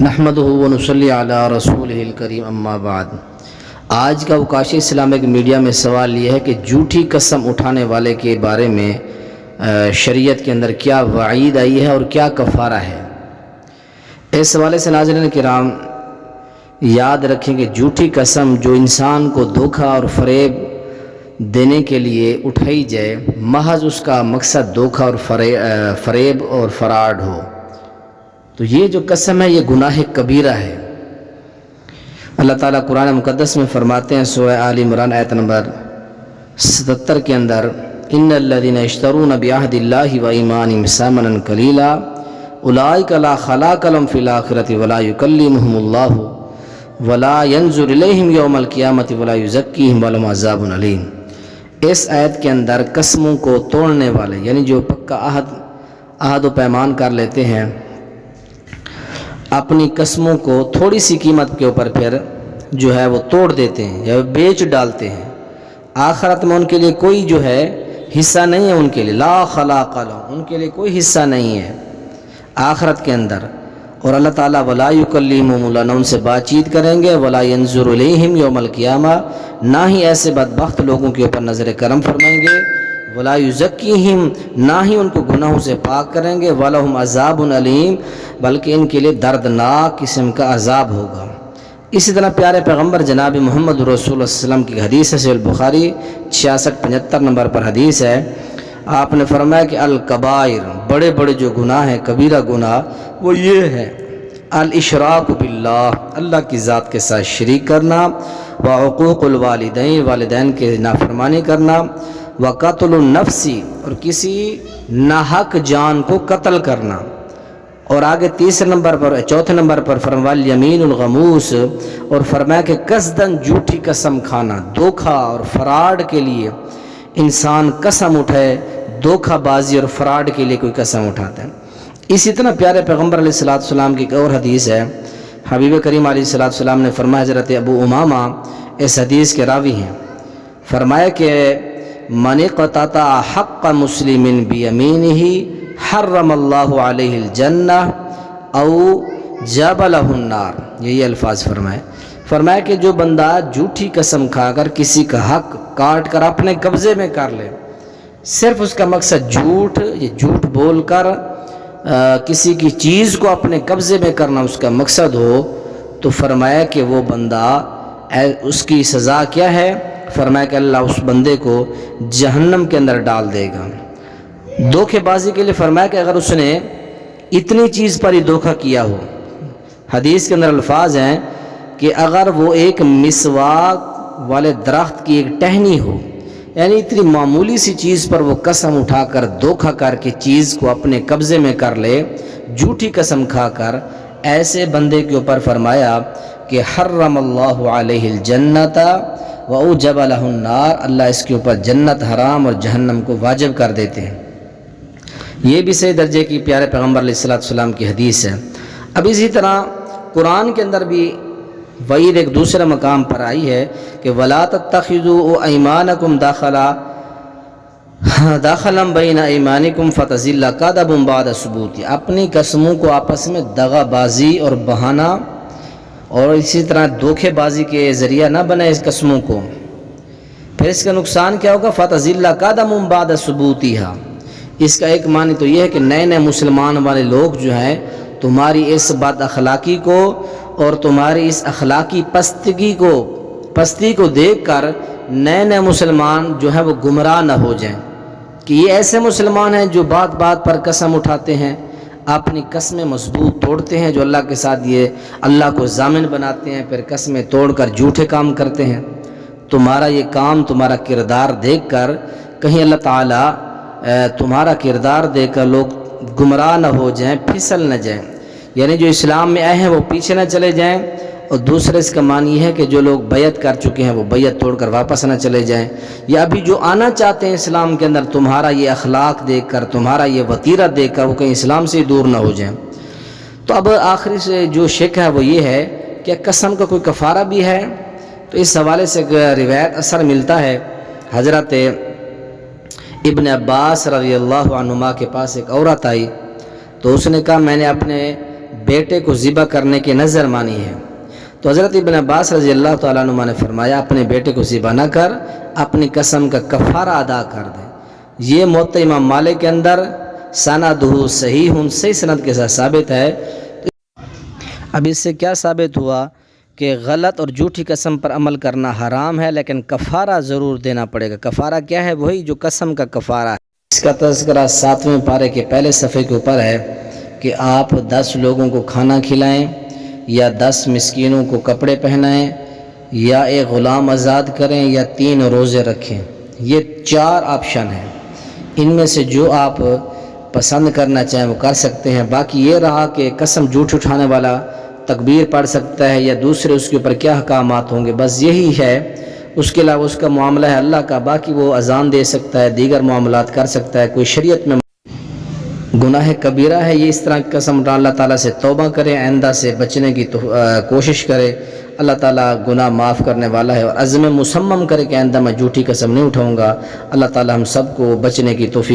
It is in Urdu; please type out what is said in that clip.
نحمدہ و نصلی علی رسولہ الکریم اما بعد۔ آج کا اوقاشی اسلامک میڈیا میں سوال یہ ہے کہ جھوٹی قسم اٹھانے والے کے بارے میں شریعت کے اندر کیا وعید آئی ہے اور کیا کفارہ ہے۔ اس حوالے سے ناظرین کرام یاد رکھیں کہ جھوٹی قسم جو انسان کو دھوکہ اور فریب دینے کے لیے اٹھائی جائے، محض اس کا مقصد دھوکہ اور فریب اور فراڈ ہو، تو یہ جو قسم ہے یہ گناہ کبیرہ ہے۔ اللہ تعالیٰ قرآن مقدس میں فرماتے ہیں سورہ آل عمران آیت نمبر 77 کے اندر، ان الذین یشترون بعہد اللہ و ایمانہم ثمنا قلیلا اولئک لا خلاق لهم فی الآخرۃ ولا یکلمہم اللہ ولا ینظر الیہم یوم القیامۃ ولا یزکیہم ولہم عذاب علیم۔ اس آیت کے اندر قسموں کو توڑنے والے، یعنی جو پکا عہد و پیمان کر لیتے ہیں، اپنی قسموں کو تھوڑی سی قیمت کے اوپر پھر جو ہے وہ توڑ دیتے ہیں یا بیچ ڈالتے ہیں، آخرت میں ان کے لیے کوئی جو ہے حصہ نہیں ہے، ان کے لیے لا خلاق لهم، ان کے لیے کوئی حصہ نہیں ہے آخرت کے اندر۔ اور اللہ تعالیٰ ولا یکلمہم اللہ، نہ ان سے بات چیت کریں گے، ولا ینظر الیہم یوم القیامہ، نہ ہی ایسے بدبخت لوگوں کے اوپر نظر کرم فرمائیں گے، ولا یزکیہم، نہ ہی ان کو گناہوں سے پاک کریں گے، ولہم عذاب علیم، بلکہ ان کے لیے دردناک قسم کا عذاب ہوگا۔ اسی طرح پیارے پیغمبر جناب محمد رسول اللہ صلی اللہ علیہ وسلم کی حدیث ہے، صحیح البخاری 6675 نمبر پر حدیث ہے، آپ نے فرمایا کہ الکبائر، بڑے بڑے جو گناہ ہیں، کبیرہ گناہ وہ یہ ہے، الاشراک باللہ، اللہ کی ذات کے ساتھ شریک کرنا، وعقوق الوالدین، والدین کے نافرمانی کرنا، وقتل النفس، اور کسی ناحق جان کو قتل کرنا، اور آگے چوتھے نمبر پر فرمایا الیمین الغموس، اور فرمایا کہ قصداً جھوٹی قسم کھانا، دھوکہ اور فراڈ کے لیے انسان قسم اٹھائے، دھوکہ بازی اور فراڈ کے لیے کوئی قسم اٹھاتا ہے۔ اسی طرح پیارے پیغمبر علیہ السلام کی ایک اور حدیث ہے، حبیب کریم علیہ السلام نے فرمایا، حضرت ابو امامہ اس حدیث کے راوی ہیں، فرمایا کہ من قطع حق مسلم بیمینہ حرم اللہ علیہ الجنہ او جبلہ النار، یہی الفاظ فرمایا کہ جو بندہ جھوٹی قسم کھا کر کسی کا حق کاٹ کر اپنے قبضے میں کر لے، صرف اس کا مقصد جھوٹ بول کر کسی کی چیز کو اپنے قبضے میں کرنا اس کا مقصد ہو، تو فرمایا کہ وہ بندہ، اس کی سزا کیا ہے؟ فرمایا کہ اللہ اس بندے کو جہنم کے اندر ڈال دے گا۔ دھوکے بازی کے لیے فرمایا کہ اگر اس نے اتنی چیز پر ہی دھوکہ کیا ہو، حدیث کے اندر الفاظ ہیں کہ اگر وہ ایک مسواک والے درخت کی ایک ٹہنی ہو، یعنی اتنی معمولی سی چیز پر وہ قسم اٹھا کر دھوکہ کر کے چیز کو اپنے قبضے میں کر لے، جھوٹی قسم کھا کر، ایسے بندے کے اوپر فرمایا کہ حرم اللہ علیہ الجنت واوجب لہ النار، اللہ اس کے اوپر جنت حرام اور جہنم کو واجب کر دیتے ہیں۔ یہ بھی صحیح درجے کی پیارے پیغمبر علیہ السلام کی حدیث ہے۔ اب اسی طرح قرآن کے اندر بھی وعید ایک دوسرے مقام پر آئی ہے کہ وَلَا تَتَّخِذُوا أَيْمَانَكُمْ دَخَلًا بَيْنَ أَيْمَانِكُمْ فَتَزِلَّ قَدَمٌ بَعْدَ ثُبُوتِهَا، اپنی قسموں کو آپس میں دغا بازی اور بہانہ اور اسی طرح دھوکے بازی کے ذریعہ نہ بنائے اس قسموں کو، پھر اس کا نقصان کیا ہوگا؟ فَتَزِلَّ قَدَمٌ بَعْدَ ثُبُوتِهَا۔ اس کا ایک معنی تو یہ ہے کہ نئے مسلمان والے لوگ جو ہیں تمہاری اس بد اخلاقی کو اور تمہاری اس اخلاقی پستی کو دیکھ کر نئے مسلمان جو ہیں وہ گمراہ نہ ہو جائیں، کہ یہ ایسے مسلمان ہیں جو بات بات پر قسم اٹھاتے ہیں، اپنی قسمیں مضبوط توڑتے ہیں، جو اللہ کے ساتھ یہ اللہ کو ضامن بناتے ہیں، پھر قسمیں توڑ کر جھوٹے کام کرتے ہیں۔ تمہارا یہ کام، تمہارا کردار دیکھ کر کہیں اللہ تعالیٰ تمہارا کردار دیکھ کر لوگ گمراہ نہ ہو جائیں، پھسل نہ جائیں، یعنی جو اسلام میں آئے ہیں وہ پیچھے نہ چلے جائیں، اور دوسرے اس کا معنی یہ ہے کہ جو لوگ بیعت کر چکے ہیں وہ بیعت توڑ کر واپس نہ چلے جائیں، یا ابھی جو آنا چاہتے ہیں اسلام کے اندر، تمہارا یہ اخلاق دیکھ کر، تمہارا یہ وتیرہ دیکھ کر وہ کہیں اسلام سے ہی دور نہ ہو جائیں۔ تو اب آخری سے جو شک ہے وہ یہ ہے کہ قسم کا کوئی کفارہ بھی ہے؟ تو اس حوالے سے روایت اثر ملتا ہے، حضرت ابن عباس رضی اللہ عنہما کے پاس ایک عورت آئی، تو اس نے کہا میں نے اپنے بیٹے کو ذبح کرنے کی نظر مانی ہے۔ تو حضرت ابن عباس رضی اللہ تعالیٰ عنہ نے فرمایا اپنے بیٹے کو ذبح نہ کر، اپنی قسم کا کفارہ ادا کر دے۔ یہ موطا امام مالک کے اندر سندہ صحیح صحیح سند کے ساتھ ثابت ہے۔ اب اس سے کیا ثابت ہوا کہ غلط اور جھوٹی قسم پر عمل کرنا حرام ہے، لیکن کفارہ ضرور دینا پڑے گا۔ کفارہ کیا ہے؟ وہی جو قسم کا کفارہ ہے۔ اس کا تذکرہ 7ویں پارے کے پہلے صفحے کے اوپر ہے کہ آپ 10 لوگوں کو کھانا کھلائیں، یا 10 مسکینوں کو کپڑے پہنائیں، یا ایک غلام آزاد کریں، یا 3 روزے رکھیں۔ یہ 4 آپشن ہیں، ان میں سے جو آپ پسند کرنا چاہیں وہ کر سکتے ہیں۔ باقی یہ رہا کہ قسم جھوٹ اٹھانے والا تکبیر پڑھ سکتا ہے یا دوسرے اس کے اوپر کیا احکامات ہوں گے، بس یہی ہے۔ اس کے علاوہ اس کا معاملہ ہے اللہ کا، باقی وہ اذان دے سکتا ہے، دیگر معاملات کر سکتا ہے۔ کوئی شریعت میں گناہ کبیرہ ہے یہ اس طرح کی قسم اٹھانا، اللہ تعالیٰ سے توبہ کرے، آئندہ سے بچنے کی کوشش کرے۔ اللہ تعالیٰ گناہ معاف کرنے والا ہے، اور عزم مصمم کرے کہ آئندہ میں جھوٹی قسم نہیں اٹھاؤں گا۔ اللہ تعالیٰ ہم سب کو بچنے کی توفیق